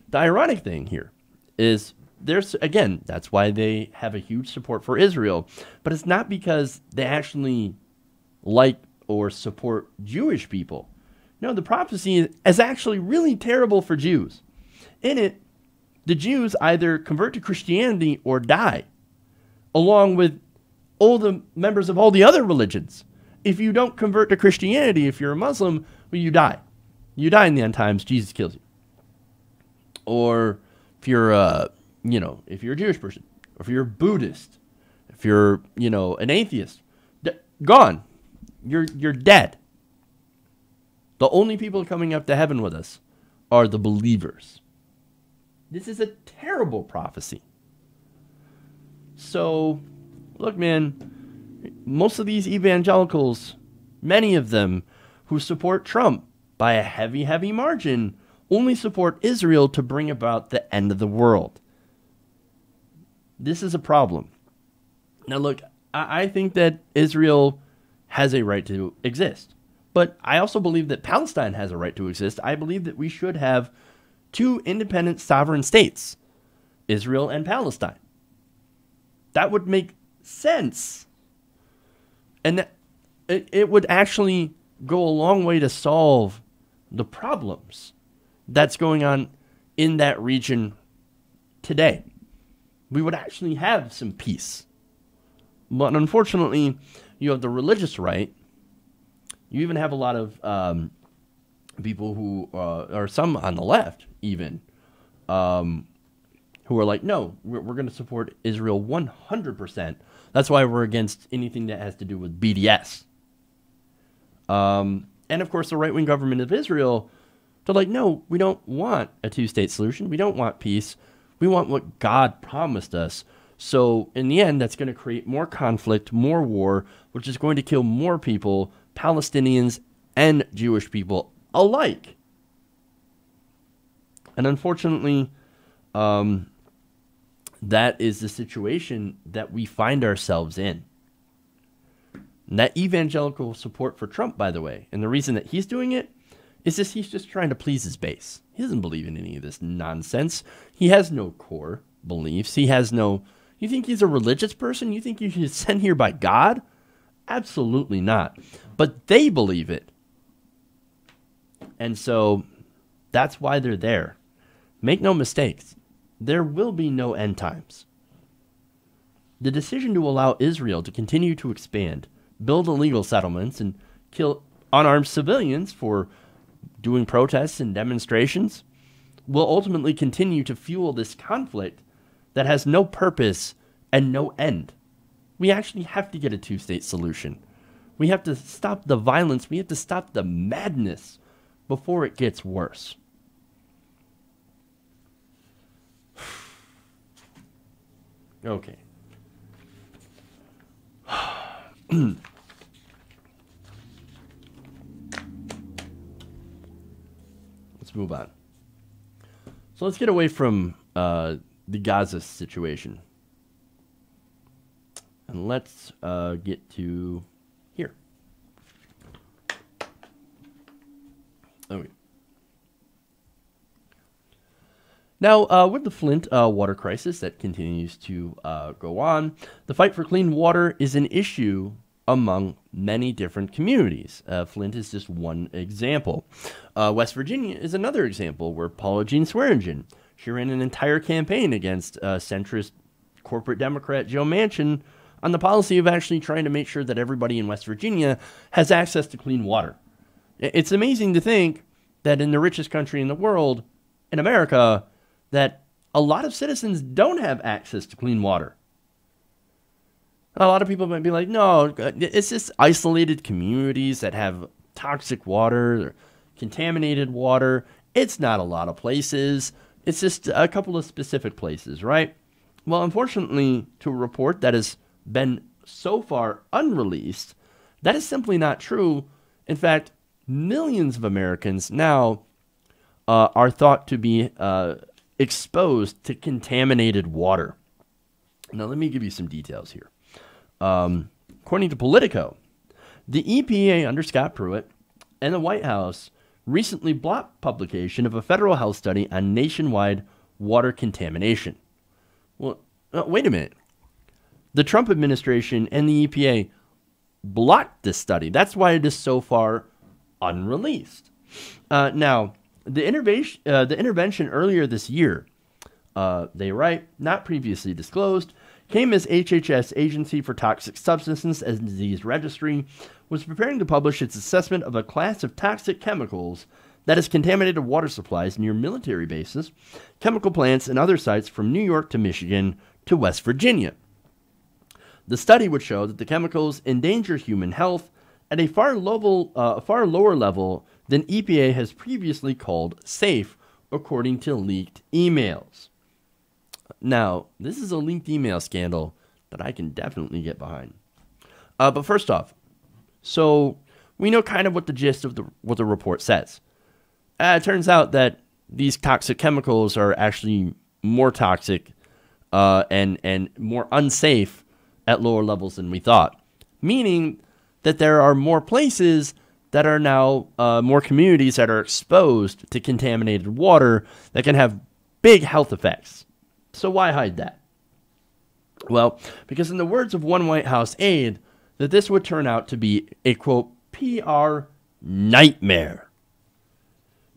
Speaker 1: the ironic thing here is there's, again, that's why they have a huge support for Israel, but it's not because they actually like or support Jewish people. No, the prophecy is actually really terrible for Jews. In it, the Jews either convert to Christianity or die, along with all the members of all the other religions. If you don't convert to Christianity, if you're a Muslim, well, you die. You die in the end times, Jesus kills you. Or if you're if you're a Jewish person, or if you're a Buddhist, if you're, an atheist, gone. You're dead. The only people coming up to heaven with us are the believers. This is a terrible prophecy. So, look, man, most of these evangelicals, many of them who support Trump by a heavy, heavy margin, only support Israel to bring about the end of the world. This is a problem. Now, look, I think that Israel has a right to exist. But I also believe that Palestine has a right to exist. I believe that we should have 2 independent sovereign states, Israel and Palestine. That would make sense. And it would actually go a long way to solve the problems that's going on in that region today. We would actually have some peace. But unfortunately, you have the religious right. You even have a lot of people who or some on the left even, who are like, no, we're going to support Israel 100%. That's why we're against anything that has to do with BDS. And of course, the right-wing government of Israel, they're like, no, we don't want a 2-state solution. We don't want peace. We want what God promised us. So in the end, that's going to create more conflict, more war, which is going to kill more people, Palestinians and Jewish people alike. And unfortunately, that is the situation that we find ourselves in. And that evangelical support for Trump, by the way, and the reason that he's doing it is just he's just trying to please his base. He doesn't believe in any of this nonsense. He has no core beliefs. He has no... You think he's a religious person? You think he's sent here by God? Absolutely not. But they believe it. And so that's why they're there. Make no mistakes. There will be no end times. The decision to allow Israel to continue to expand, build illegal settlements, and kill unarmed civilians for doing protests and demonstrations will ultimately continue to fuel this conflict that has no purpose and no end. We actually have to get a 2-state solution. We have to stop the violence. We have to stop the madness before it gets worse. Okay. Let's move on. So let's get away from the Gaza situation. And let's get to here. Okay. Now, with the Flint water crisis that continues to go on, the fight for clean water is an issue among many different communities. Flint is just one example. West Virginia is another example where Paula Jean Swearengin, she ran an entire campaign against centrist corporate Democrat Joe Manchin on the policy of actually trying to make sure that everybody in West Virginia has access to clean water. It's amazing to think that in the richest country in the world, in America, that a lot of citizens don't have access to clean water. A lot of people might be like, no, it's just isolated communities that have toxic water or contaminated water. It's not a lot of places. It's just a couple of specific places, right? Well, unfortunately, to a report that has been so far unreleased, that is simply not true. In fact, millions of Americans now are thought to be exposed to contaminated water. Now, let me give you some details here. According to Politico, the EPA under Scott Pruitt and the White House recently blocked publication of a federal health study on nationwide water contamination. Well, wait a minute. The Trump administration and the EPA blocked this study. That's why it is so far unreleased. Now, the intervention earlier this year, they write, not previously disclosed, came as HHS, Agency for Toxic Substances and Disease Registry, was preparing to publish its assessment of a class of toxic chemicals that has contaminated water supplies near military bases, chemical plants, and other sites from New York to Michigan to West Virginia. The study would show that the chemicals endanger human health at a far lower level than EPA has previously called safe, according to leaked emails. Now, this is a leaked email scandal that I can definitely get behind. But first off, so we know kind of what the gist of what the report says. It turns out that these toxic chemicals are actually more toxic and more unsafe at lower levels than we thought, meaning that there are more places that are now more communities that are exposed to contaminated water that can have big health effects. So why hide that? Well, because in the words of one White House aide, that this would turn out to be a, quote, PR nightmare.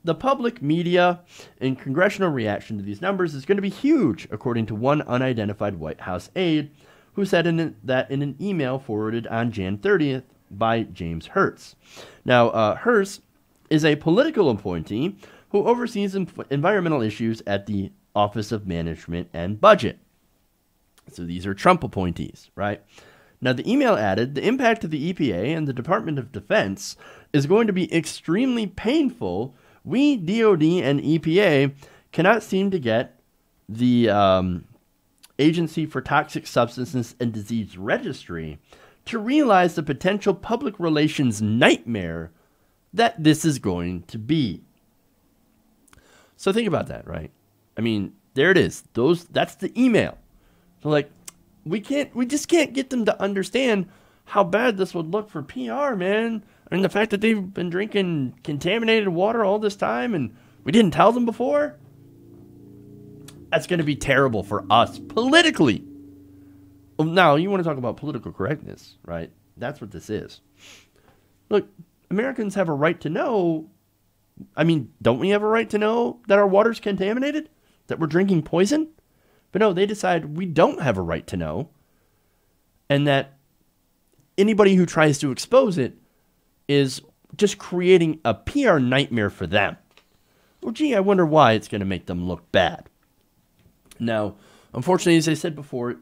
Speaker 1: The public, media, and congressional reaction to these numbers is going to be huge, according to one unidentified White House aide, who said that in an email forwarded on Jan 30th by James Hertz. Now, Hertz is a political appointee who oversees environmental issues at the Office of Management and Budget. So these are Trump appointees, right? Now, the email added, the impact of the EPA and the Department of Defense is going to be extremely painful. We, DOD and EPA, cannot seem to get the Agency for Toxic Substances and Disease Registry to realize the potential public relations nightmare that this is going to be. So think about that, right? I mean, there it is. That's the email. So like, we just can't get them to understand how bad this would look for PR, man. I mean, the fact that they've been drinking contaminated water all this time and we didn't tell them before, that's going to be terrible for us politically. Now, you want to talk about political correctness, right? That's what this is. Look, Americans have a right to know. I mean, don't we have a right to know that our water's contaminated? That we're drinking poison? But no, they decide we don't have a right to know. And that anybody who tries to expose it is just creating a PR nightmare for them. Well, gee, I wonder why it's going to make them look bad. Now, unfortunately, as I said before,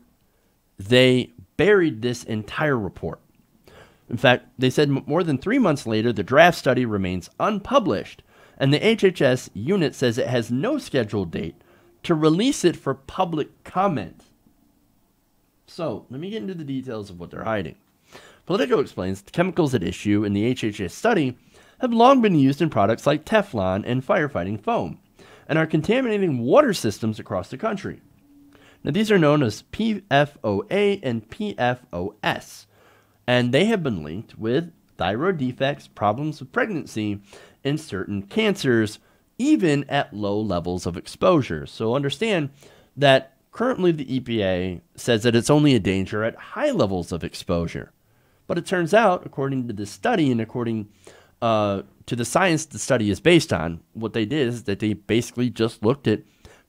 Speaker 1: they buried this entire report. In fact, they said more than 3 months later, the draft study remains unpublished, and the HHS unit says it has no scheduled date to release it for public comment. So, let me get into the details of what they're hiding. Politico explains the chemicals at issue in the HHS study have long been used in products like Teflon and firefighting foam, and are contaminating water systems across the country. Now, these are known as PFOA and PFOS, and they have been linked with thyroid defects, problems with pregnancy, and certain cancers, even at low levels of exposure. So understand that currently the EPA says that it's only a danger at high levels of exposure. But it turns out, according to this study and according to the science the study is based on, what they did is that they basically just looked at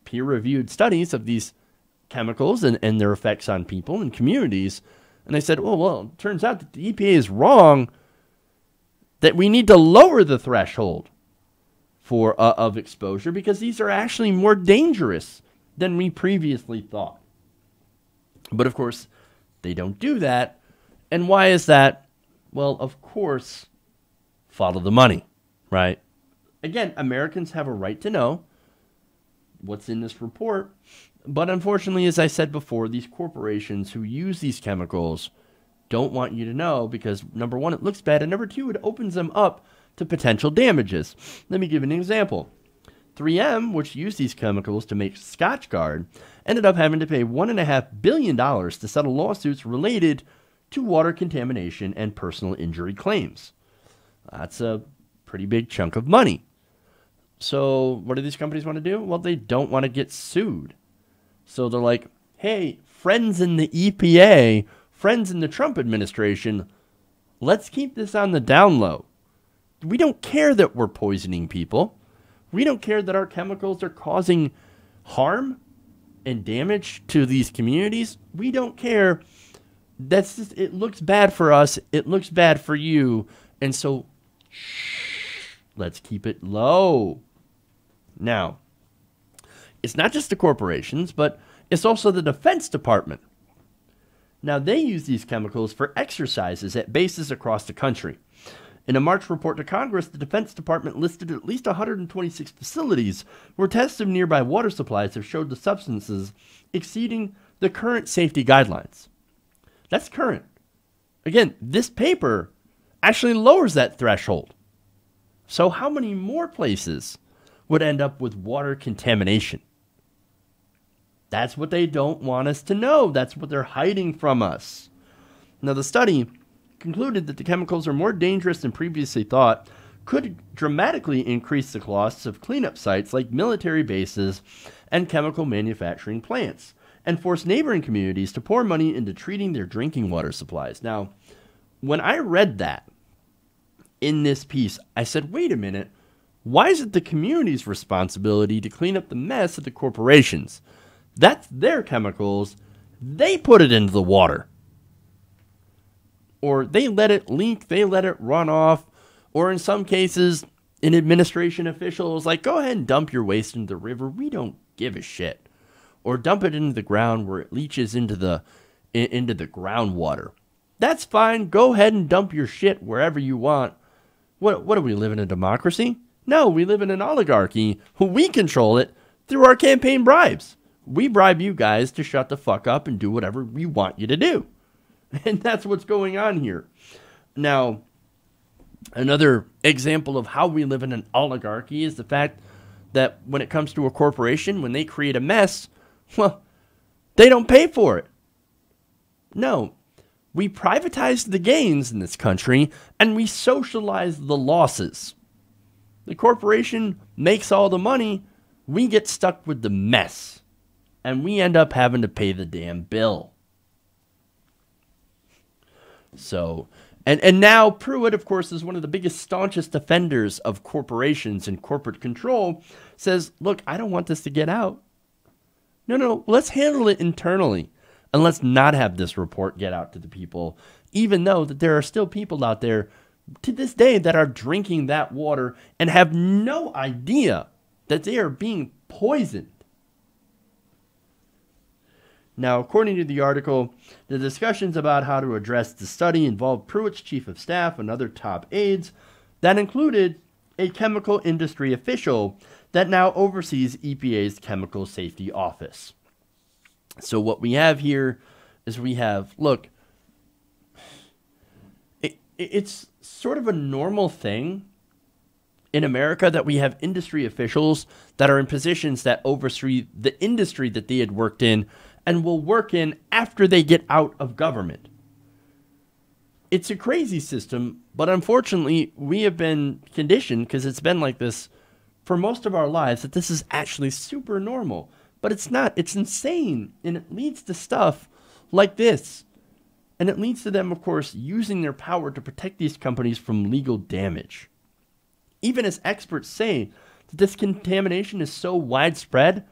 Speaker 1: peer-reviewed studies of these chemicals and their effects on people and communities. And they said, oh, well, it turns out that the EPA is wrong. that we need to lower the threshold for of exposure because these are actually more dangerous than we previously thought. But of course, they don't do that. And why is that? Well, of course, follow the money, right? Again, Americans have a right to know what's in this report. But unfortunately, as I said before, these corporations who use these chemicals don't want you to know because, number one, it looks bad, and number two, it opens them up to potential damages. Let me give an example. 3M, which used these chemicals to make Scotchgard, ended up having to pay $1.5 billion to settle lawsuits related to water contamination and personal injury claims. That's a pretty big chunk of money. So what do these companies want to do? Well, they don't want to get sued. So they're like, hey, friends in the EPA, friends in the Trump administration, let's keep this on the down low. We don't care that we're poisoning people. We don't care that our chemicals are causing harm and damage to these communities. We don't care. That's just, it looks bad for us. It looks bad for you. And so, let's keep it low. Now, it's not just the corporations, but it's also the Defense Department. Now, they use these chemicals for exercises at bases across the country. In a March report to Congress, the Defense Department listed at least 126 facilities where tests of nearby water supplies have showed the substances exceeding the current safety guidelines. That's current. Again, this paper actually lowers that threshold. So how many more places would end up with water contamination? That's what they don't want us to know. That's what they're hiding from us. Now, the study concluded that the chemicals are more dangerous than previously thought, could dramatically increase the costs of cleanup sites like military bases and chemical manufacturing plants, and force neighboring communities to pour money into treating their drinking water supplies. Now, when I read that in this piece, I said, wait a minute, why is it the community's responsibility to clean up the mess of the corporations? That's their chemicals. They put it into the water. Or they let it leak, they let it run off. Or in some cases, an administration official is like, go ahead and dump your waste into the river. We don't give a shit. Or dump it into the ground where it leaches into the groundwater. That's fine. Go ahead and dump your shit wherever you want. What do we live in a democracy? No, we live in an oligarchy. We control it through our campaign bribes. We bribe you guys to shut the fuck up and do whatever we want you to do. And that's what's going on here. Now, another example of how we live in an oligarchy is the fact that when it comes to a corporation, when they create a mess, well, they don't pay for it. No, we privatize the gains in this country and we socialize the losses. The corporation makes all the money, we get stuck with the mess, and we end up having to pay the damn bill. So, and now Pruitt, of course, is one of the biggest, staunchest defenders of corporations and corporate control, says, look, I don't want this to get out. No, let's handle it internally. And let's not have this report get out to the people, even though that there are still people out there to this day that are drinking that water and have no idea that they are being poisoned. Now, according to the article, the discussions about how to address the study involved Pruitt's chief of staff and other top aides that included a chemical industry official that now oversees EPA's Chemical Safety Office. So what we have here is look, it's sort of a normal thing in America that we have industry officials that are in positions that oversee the industry that they had worked in and will work in after they get out of government. It's a crazy system, but unfortunately, we have been conditioned, because it's been like this for most of our lives, that this is actually super normal. But it's not. It's insane, and it leads to stuff like this. And it leads to them, of course, using their power to protect these companies from legal damage. Even as experts say that this contamination is so widespread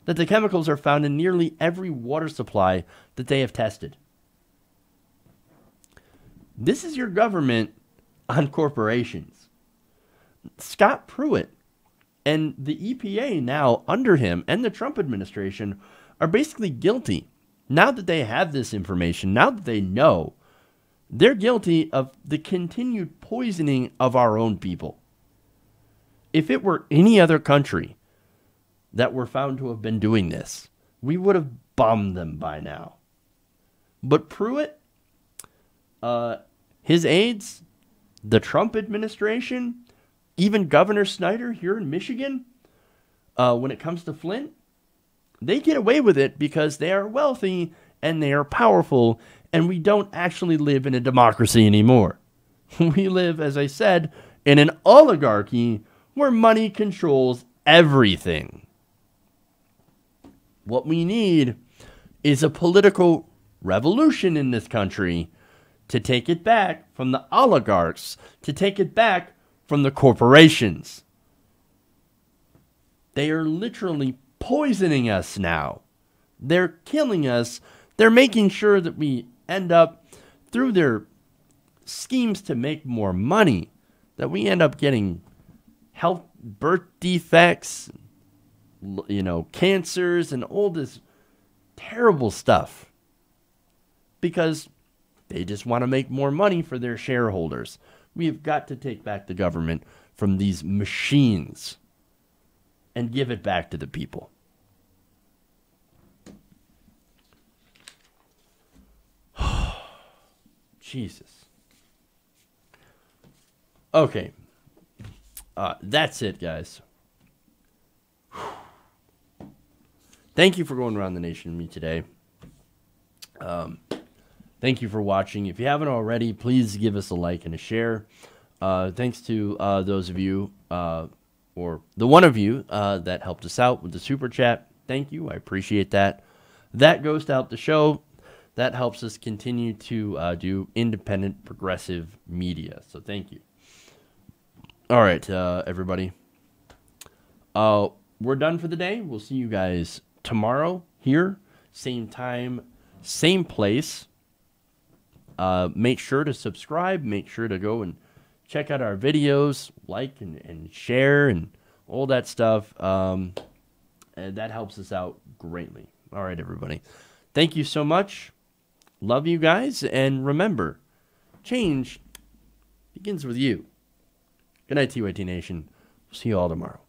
Speaker 1: that the chemicals are found in nearly every water supply that they have tested. This is your government on corporations. Scott Pruitt and the EPA now under him and the Trump administration are basically guilty. Now that they have this information, now that they know, they're guilty of the continued poisoning of our own people. If it were any other country that were found to have been doing this, we would have bombed them by now. But Pruitt, his aides, the Trump administration, even Governor Snyder here in Michigan, when it comes to Flint, they get away with it because they are wealthy and they are powerful, and we don't actually live in a democracy anymore. We live, as I said, in an oligarchy where money controls everything. What we need is a political revolution in this country to take it back from the oligarchs, to take it back from the corporations. They are literally poisoning us now. They're killing us. They're making sure that we end up, through their schemes to make more money, that we end up getting health, birth defects, cancers, and all this terrible stuff. Because they just want to make more money for their shareholders. We have got to take back the government from these machines and give it back to the people. Jesus. Okay. That's it, guys. Thank you for going around the nation with me today. Thank you for watching. If you haven't already, please give us a like and a share. Thanks to those of you, or the one of you that helped us out with the super chat. Thank you. I appreciate that. That goes to help the show. That helps us continue to do independent, progressive media. So thank you. All right, everybody. We're done for the day. We'll see you guys tomorrow here. Same time, same place. Make sure to subscribe. Make sure to go and check out our videos. Like and share and all that stuff. And that helps us out greatly. All right, everybody. Thank you so much. Love you guys, and remember, change begins with you. Good night, TYT Nation. We'll see you all tomorrow.